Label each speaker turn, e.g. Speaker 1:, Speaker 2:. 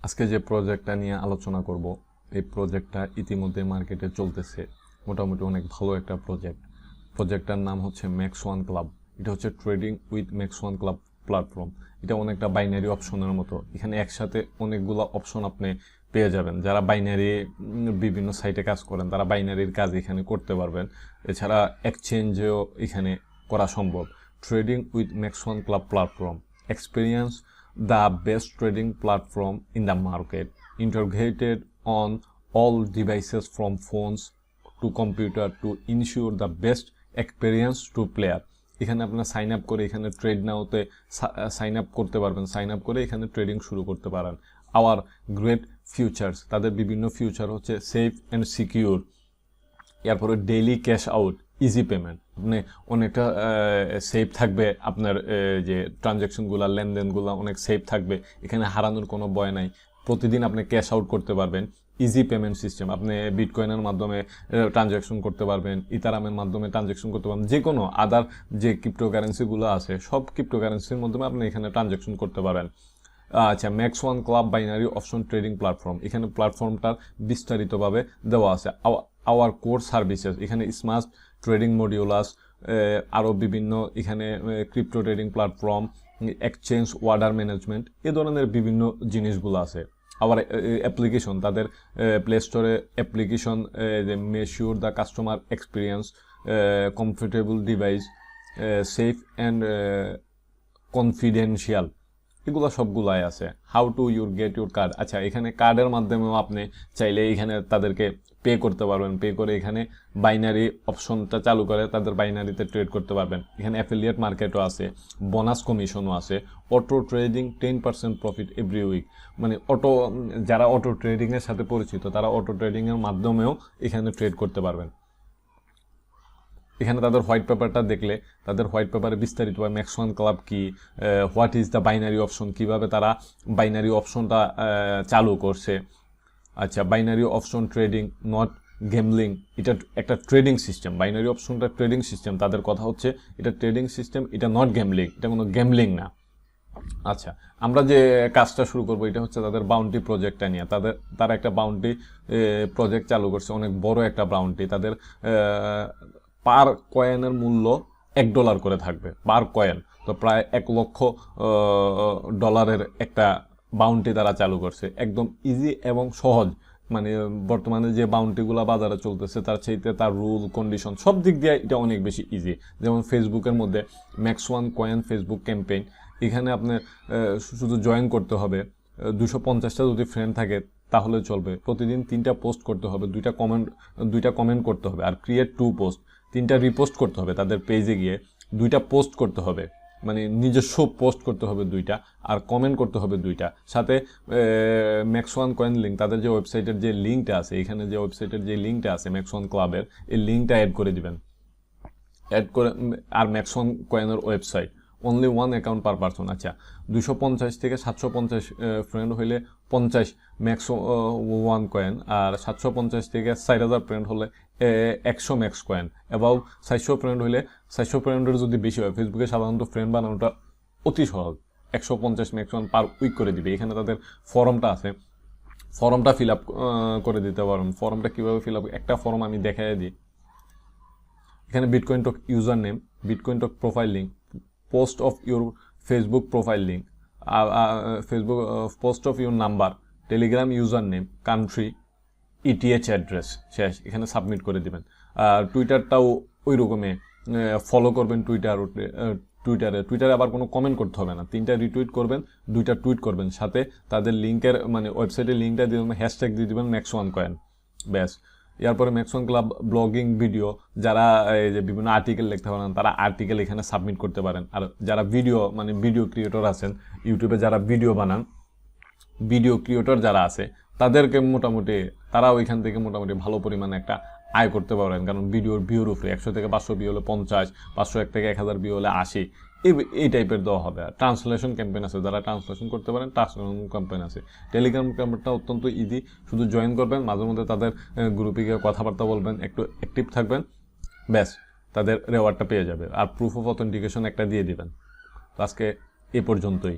Speaker 1: আজকে যে প্রজেক্টটা নিয়ে আলোচনা করব এই প্রজেক্টটা ইতিমধ্যে মার্কেটে চলতেছে মোটামুটি অনেক ভালো একটা প্রজেক্টটার নাম হচ্ছে ম্যাক্স ওয়ান ক্লাব। এটা হচ্ছে trading with max one club platform. এটা অনেকটা বাইনারি অপশনের মতো, এখানে একসাথে অনেকগুলো অপশন আপনি পেয়ে যাবেন। যারা বাইনারি বিভিন্ন সাইটে কাজ করেন তারা বাইনারির কাজ এখানে করতে পারবেন। এছাড়া এক্সচেঞ্জেও এখানে করা সম্ভব। Trading with max one club platform, experience the best trading platform in the market, integrated on all devices from phones to computer to ensure the best experience to player. এখানে আপনারা সাইন আপ করে এখানে trade নাওতে sign up করতে পারবেন, sign up করে এখানে trading শুরু করতে পারেন। আওয়ার গ্রেট ফিউচার্স, তাদের বিভিন্ন ফিউচার হচ্ছে সেফ অ্যান্ড সিকিউর, এরপরে daily cash out, easy payment, আপনি অনেকটা সেফ থাকবে, আপনার যে ট্রানজ্যাকশনগুলো লেনদেনগুলো অনেক সেফ থাকবে, এখানে হারানোর কোনো ভয় নাই। প্রতিদিন আপনি ক্যাশ আউট করতে পারবেন। ইজি পেমেন্ট সিস্টেম, আপনি বিটকয়েনের মাধ্যমে ট্রানজ্যাকশন করতে পারবেন, ইথারামের মাধ্যমে ট্রানজ্যাকশন করতে পারবেন, যে কোনো আদার যে ক্রিপ্টোকারেন্সিগুলো আছে সব ক্রিপ্টোকারেন্সির মাধ্যমে আপনি এখানে ট্রানজ্যাকশন করতে পারেন। আচ্ছা, max one club binary option trading platform, এখানে প্ল্যাটফর্মটার বিস্তারিতভাবে দেওয়া আছে। আওয়ার কোর সার্ভিসেস, এখানে স্মার্ট ট্রেডিং মডিউলাস, আরও বিভিন্ন এখানে crypto trading platform, exchange, order management, এ ধরনের বিভিন্ন জিনিসগুলো আছে। আবার অ্যাপ্লিকেশন, তাদের প্লে স্টোরে application measure the customer experience, comfortable device, safe and confidential, এগুলো সবগুলাই আছে। How to your get your card, আচ্ছা এখানে কার্ডের মাধ্যমেও আপনি চাইলে এখানে তাদেরকে পে করতে পারবেন, পে করে এখানে বাইনারি অপশনটা চালু করে তাদের বাইনারিতে ট্রেড করতে পারবেন। এখানে অ্যাফিলিয়েট মার্কেটও আছে, বোনাস কমিশনও আছে, auto trading 10% profit every week, মানে যারা অটো ট্রেডিংয়ের সাথে পরিচিত তারা অটো ট্রেডিংয়ের মাধ্যমেও এখানে ট্রেড করতে পারবেন। এখানে তাদের হোয়াইট পেপারটা দেখলে তাদের হোয়াইট পেপারে বিস্তারিতভাবে ম্যাক্স ওয়ান ক্লাব কি, what is the binary option, কীভাবে তারা বাইনারি অপশনটা চালু করছে। আচ্ছা, বাইনারি অপশন ট্রেডিং নট গেমলিং, এটা একটা ট্রেডিং সিস্টেম, বাইনারি অপশনটা ট্রেডিং সিস্টেম, তাদের কথা হচ্ছে এটা ট্রেডিং সিস্টেম, এটা নট গেমলিং, এটা কোনো গেমলিং না। আচ্ছা, আমরা যে কাজটা শুরু করবো এটা হচ্ছে তাদের বাউন্টি প্রজেক্টটা নিয়ে। তারা একটা বাউন্টি প্রজেক্ট চালু করছে, অনেক বড় একটা বাউন্টি। তাদের পার কয়েনের মূল্য $1 করে থাকবে পার কয়েন, তো প্রায় $1,00,000 একটা বাউন্টি তারা চালু করছে। একদম ইজি এবং সহজ, মানে বর্তমানে যে বাউন্টিগুলো বাজারে চলতেছে তার চাইতে তার রুল কন্ডিশন সব দিক দিয়ে এটা অনেক বেশি ইজি। যেমন ফেসবুকের মধ্যে max one coin Facebook campaign, এখানে আপনার শুধু জয়েন করতে হবে, 250টা যদি ফ্রেন্ড থাকে তাহলে চলবে। প্রতিদিন 3টা পোস্ট করতে হবে, 2টা কমেন্ট করতে হবে, আর ক্রিয়েট 2 পোস্ট, 3টা রিপোস্ট করতে হবে, তাদের পেজে গিয়ে 2টা পোস্ট করতে হবে, মানে নিজস্ব পোস্ট করতে হবে 2টা, আর কমেন্ট করতে হবে 2টা। সাথে ম্যাক্স ওয়ান কয়েন লিঙ্ক, তাদের যে ওয়েবসাইটের যে লিঙ্কটা আছে, এখানে যে ওয়েবসাইটের যে লিঙ্কটা আছে ম্যাক্স ওয়ান ক্লাবের, এই লিঙ্কটা অ্যাড করে দিবেন, অ্যাড করে। আর ম্যাক্স ওয়ান কয়েনের website, only 1 account per person. আচ্ছা, 250 থেকে 750 ফ্রেন্ড হইলে 50 ম্যাক্স ওয়ান কয়েন, আর 750 থেকে 4000 ফ্রেন্ড হলে 100 ম্যাক্স কয়েন। অ্যাবাউট 400 ফ্রেন্ড হইলে 400 ফ্রেন্ডের যদি বেশি হয়, ফেসবুকে সাধারণত ফ্রেন্ড বানানোটা অতি সহজ, 150 ম্যাক্স ওয়ান পার উইক করে দিবে। এখানে তাদের ফর্মটা আছে, ফর্মটা ফিল আপ করে দিতে পারেন। ফর্মটা কীভাবে ফিল আপ, একটা ফর্ম আমি দেখাই দিই। এখানে bitcoin talk user name, bitcoin talk profile link, post of your Facebook profile link, Facebook post of your number, Telegram user name, country, ETH address, শেষ। এখানে সাবমিট করে দিবেন। আর টুইটারটাও ওই রকমই ফলো করবেন। টুইটারে আবার কোনো কমেন্ট করতে হবে না, 3টা রিটুইট করবেন, 2টা টুইট করবেন, সাথে তাদের লিঙ্কের মানে ওয়েবসাইটের লিঙ্কটা দিয়ে দেবেন, হ্যাশট্যাগ দিয়ে দেবেন ম্যাক্স ওয়ান কয়েন, ব্যাস। এরপরে max one club blogging video, যারা এই যে বিভিন্ন আর্টিকেল লিখতে পারেন তারা আর্টিকেল এখানে সাবমিট করতে পারেন। আর যারা ভিডিও ক্রিয়েটর আছেন, ইউটিউবে যারা ভিডিও বানান, ভিডিও ক্রিয়েটর যারা আছে তাদেরকে মোটামুটি তারা ওইখান থেকে মোটামুটি ভালো পরিমাণে একটা আয় করতে পারেন, কারণ ভিডিওর ভিউর উপরে 100 থেকে 500 ভিউ হলে 50, 501 থেকে 1000 ভিউ হলে 80, এই টাইপের দেওয়া হবে। আর ট্রান্সলেশন ক্যাম্পেইন আছে, যারা ট্রান্সলেশন করতে পারেন ট্রান্সলেশন ক্যাম্পেইন আছে। টেলিগ্রাম ক্যাম্পেইনটা অত্যন্ত ইজি, শুধু জয়েন করবেন, মাঝে মধ্যে তাদের গ্রুপে গিয়ে কথাবার্তা বলবেন, একটু অ্যাক্টিভ থাকবেন, ব্যাস তাদের রেওয়ার্ডটা পেয়ে যাবে। আর প্রুফ অফ অথেন্টিকেশন একটা দিয়ে দিবেন। তো আজকে এ পর্যন্তই।